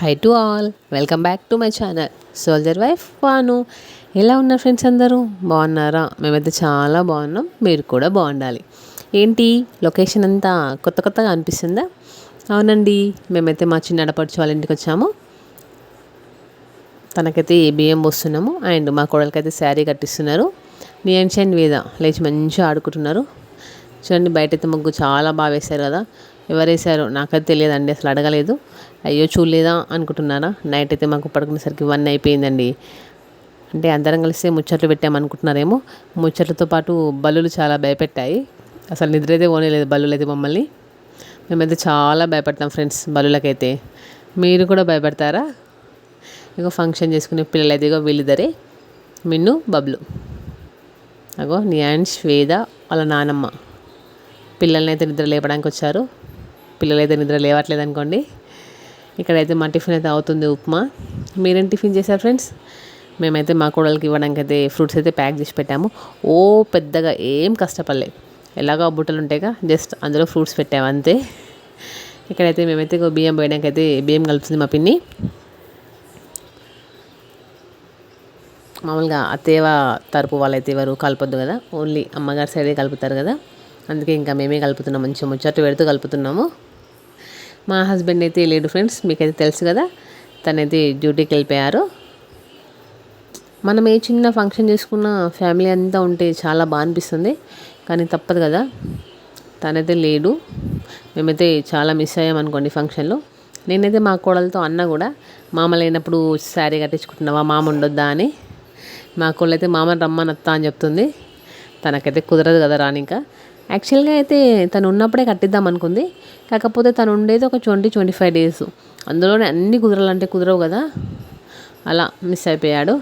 Hi to all, welcome back to my channel soldier wife వాను. ఎలా ఉన్నారు friends? అందరూ బాగున్నారా? మేమైతే చాలా బాగున్నాం, మీరు కూడా బాగుండాలి. ఏంటి లొకేషన్ అంతా కొత్త కొత్తగా అనిపిస్తుందా? అవునండి, మేమైతే మా చిన్న ఆడపడుచు వాళ్ళ ఇంటికి వచ్చాము. తనకైతే బియ్యం పోస్తున్నాము అండ్ మా కోడలకైతే శారీ కట్టిస్తున్నారు. నియన్స్ అండ్ వేద లేచి మంచిగా ఆడుకుంటున్నారు. చూడండి, బయట అయితే ముగ్గు చాలా బాగా వేశారు కదా. ఎవరు వేశారో నాకైతే తెలియదండి, అసలు అడగలేదు. అయ్యో చూడలేదా అనుకుంటున్నారా? నైట్ అయితే మాకు పడుకునేసరికి 1 అయిపోయిందండి. అంటే అందరం కలిసి ముచ్చట్లు పెట్టామనుకుంటున్నారేమో. ముచ్చట్లతో పాటు బల్లులు చాలా భయపెట్టాయి. అసలు నిద్ర అయితే పోనేలేదు బల్లులు అయితే మమ్మల్ని. మేమైతే చాలా భయపడతాం ఫ్రెండ్స్ బల్లులకైతే. మీరు కూడా భయపడతారా? ఇగో ఫంక్షన్ చేసుకునే పిల్లలు అయితే ఇగో వీళ్ళిద్దరే, మిన్ను బబ్లు. అగో నియాన్స్ వేద వాళ్ళ నానమ్మ పిల్లల్ని అయితే నిద్ర లేపడానికి వచ్చారు. పిల్లలైతే నిద్ర లేవట్లేదు అనుకోండి. ఇక్కడైతే మా టిఫిన్ అయితే అవుతుంది, ఉప్మా. మీరేం టిఫిన్ చేశారు ఫ్రెండ్స్? మేమైతే మా కోడలికి ఇవ్వడానికి అయితే ఫ్రూట్స్ అయితే ప్యాక్ చేసి పెట్టాము. ఓ పెద్దగా ఏం కష్టపడలేదు, ఎలాగో బుట్టలు ఉంటాయిగా, జస్ట్ అందులో ఫ్రూట్స్ పెట్టాము అంతే. ఇక్కడైతే మేమైతే బియ్యం పోయడానికి అయితే బియ్యం కలుపుతుంది మా పిన్ని. మామూలుగా అత్తయ్య తరపు వాళ్ళైతే ఎవరు కలపొద్దు కదా, ఓన్లీ అమ్మగారి సైడే కలుపుతారు కదా. అందుకే ఇంకా మేమే కలుపుతున్నాం, మంచిగా ముచ్చట్లు పెడుతూ కలుపుతున్నాము. మా హస్బెండ్ అయితే లేడు ఫ్రెండ్స్, మీకైతే తెలుసు కదా, తనైతే డ్యూటీకి వెళ్ళిపోయారు. మనం ఏ చిన్న ఫంక్షన్ చేసుకున్న ఫ్యామిలీ అంతా ఉంటే చాలా బాగా అనిపిస్తుంది, కానీ తప్పదు కదా, తనైతే లేడు. మేమైతే చాలా మిస్ అయ్యామనుకోండి ఫంక్షన్లో. నేనైతే మా కోడలతో అన్న కూడా, మామ లేనప్పుడు శారీ కట్టించుకుంటున్నావా, మామ ఉండొద్దా అని. మా కోళ్ళు అయితే మామని రమ్మనత్తా అని చెప్తుంది. తనకైతే కుదరదు కదా రానిక. యాక్చువల్గా అయితే తను ఉన్నప్పుడే కట్టిద్దాం అనుకుంది, కాకపోతే తను ఉండేది ఒక 20-25 డేస్. అందులోనే అన్నీ కుదరాలంటే కుదరవు కదా, అలా మిస్ అయిపోయాడు.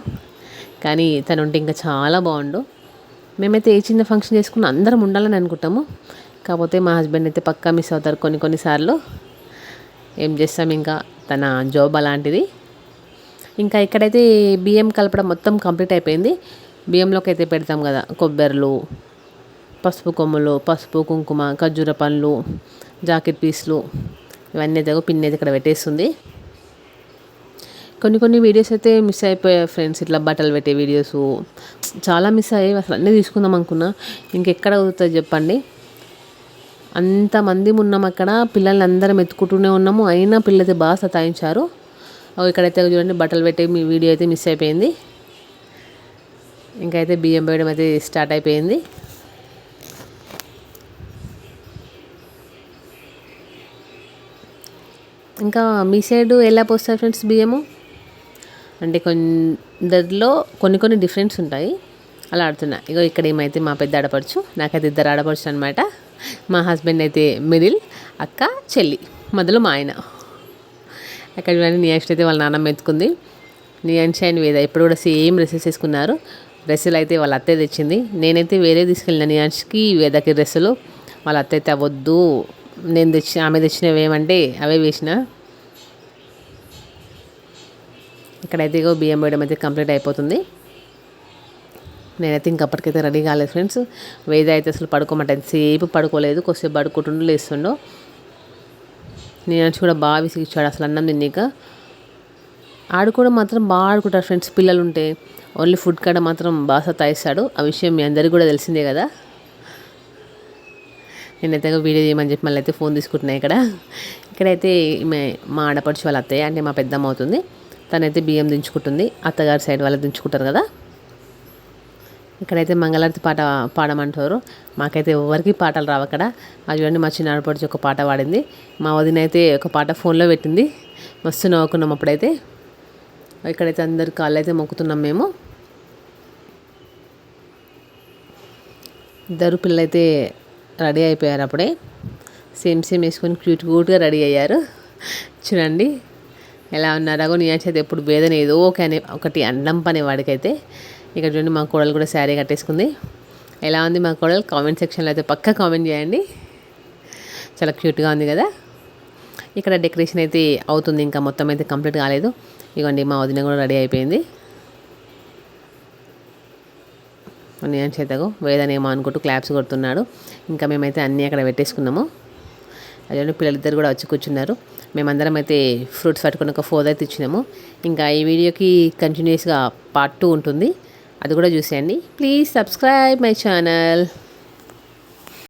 కానీ తను ఉంటే ఇంకా చాలా బాగుండు. మేమైతే ఏ చిన్న ఫంక్షన్ చేసుకున్న అందరం ఉండాలని అనుకుంటాము, కాకపోతే మా హస్బెండ్ అయితే పక్కా మిస్ అవుతారు కొన్నిసార్లు. ఏం చేస్తాం, ఇంకా తన జాబ్ అలాంటిది. ఇంకా ఇక్కడైతే బియ్యం కలపడం మొత్తం కంప్లీట్ అయిపోయింది. బియ్యంలోకి అయితే పెడతాం కదా కొబ్బరిలు, పసుపు కొమ్ములు, పసుపు కుంకుమ, ఖర్జూర పండ్లు, జాకెట్ పీస్లు, ఇవన్నీ అయితే పిన్ని అయితే ఇక్కడ పెట్టేస్తుంది. కొన్ని వీడియోస్ అయితే మిస్ అయిపోయాయి ఫ్రెండ్స్, ఇట్లా బట్టలు పెట్టే వీడియోస్ చాలా మిస్ అయ్యాయి. అసలు అన్నీ తీసుకుందాం అనుకున్నా, ఇంకెక్కడ అవుతుంది చెప్పండి. అంతమంది ఉన్నాం అక్కడ, పిల్లల్ని అందరం ఎత్తుకుంటూనే ఉన్నాము, అయినా పిల్లలైతే బాగా సతాయించారు. ఇక్కడైతే చూడండి, బట్టలు పెట్టే మీ వీడియో అయితే మిస్ అయిపోయింది. ఇంకైతే బియ్యం వేయడం అయితే స్టార్ట్ అయిపోయింది. ఇంకా మీ సైడ్ ఎలా పోస్తారు ఫ్రెండ్స్ బియ్యము? అంటే కొందరిలో కొన్ని డిఫరెన్స్ ఉంటాయి, అలా ఆడుతున్నా. ఇగో ఇక్కడ ఏమైతే మా పెద్ద ఆడపడుచు, నాకైతే 2 ఆడపడుచు అనమాట. మా హస్బెండ్ అయితే మిడిల్, అక్క చెల్లి, మొదలు మా ఆయన. అక్కడ నియాన్స్ అయితే వాళ్ళ నాన్నమ్మ ఎత్తుకుంది. నియాన్స్ అండ్ వేద ఇప్పుడు కూడా సేమ్ డ్రెస్సెస్ వేసుకున్నారు. డ్రెస్సులు అయితే వాళ్ళ అత్తయ్య తెచ్చింది. నేనైతే వేరే తీసుకెళ్ళిన నియాన్స్కి వేదకి డ్రెస్సులు. వాళ్ళ అత్తయ్య అయితే అవద్దు, నేను ఆమె తెచ్చినవి ఏమంటే అవే వేసిన. ఇక్కడైతే ఇగో బియ్యం వేయడం అయితే కంప్లీట్ అయిపోతుంది. నేనైతే ఇంకప్పటికైతే రెడీ కాలేదు ఫ్రెండ్స్. వేద అయితే అసలు పడుకోమంటే ఎంతసేపు పడుకోలేదు, కొద్దిసేపు పడుకుంటుండో లేస్తుండో. నియాన్స్ కూడా బాగా విసిగిచ్చాడు అసలు అన్నం తిన్నాక. ఆడుకోవడం మాత్రం బాగా ఆడుకుంటారు ఫ్రెండ్స్ పిల్లలు ఉంటే, ఓన్లీ ఫుడ్ కాడ మాత్రం బాగా సతాయిస్తాడు. ఆ విషయం మీ అందరికీ కూడా తెలిసిందే కదా. నేనైతే వీడియో చేయమని చెప్పి మళ్ళీ అయితే ఫోన్ తీసుకుంటున్నాయి. ఇక్కడైతే మా ఆడపడుచు వాళ్ళ అత్తయ్య, అంటే మా పెద్దమ్మ అవుతుంది, తనైతే బియ్యం దించుకుంటుంది. అత్తగారి సైడ్ వాళ్ళు దించుకుంటారు కదా. ఇక్కడైతే మంగళారతి పాట పాడమంటారు. మాకైతే ఎవరికి పాటలు రావు అక్కడ. అది చూడండి, మా చిన్న ఆడపడుచు ఒక పాట పాడింది. మా వదిన అయితే ఒక పాట ఫోన్లో పెట్టింది, మస్తు నవ్వుకున్నాం అప్పుడైతే. ఇక్కడైతే అందరు కాళ్ళు అయితే మొక్కుతున్నాం మేము. ఇద్దరు పిల్లలైతే రెడీ అయిపోయారు అప్పుడే, సేమ్ వేసుకొని క్యూట్గా రెడీ అయ్యారు. చూడండి ఎలా ఉన్నారో. నియాన్స్ అయితే ఎప్పుడు వేదన ఏదో ఒకటి అండం పని వాడికైతే. ఇక్కడ చూడండి, మా కోడలు కూడా శారీ కట్టేసుకుంది. ఎలా ఉంది మా కోడలు? కామెంట్ సెక్షన్లో అయితే పక్కా కామెంట్ చేయండి. చాలా క్యూట్గా ఉంది కదా. ఇక్కడ డెకరేషన్ అయితే అవుతుంది, ఇంకా మొత్తం అయితే కంప్లీట్ కాలేదు. ఇవ్వండి, మా వదిన కూడా రెడీ అయిపోయింది. నియాన్స్ అయితే వేదనేమో అనుకుంటూ క్లాప్స్ కొడుతున్నాడు. ఇంకా మేమైతే అన్నీ అక్కడ పెట్టేసుకున్నాము. అదే పిల్లలిద్దరు కూడా వచ్చి కూర్చున్నారు. మేమందరం అయితే ఫ్రూట్స్ పట్టుకుని ఒక 4 అయితే ఇచ్చినాము. ఇంకా ఈ వీడియోకి కంటిన్యూస్గా పార్ట్ 2 ఉంటుంది, అది కూడా చూసేయండి. Please subscribe my channel.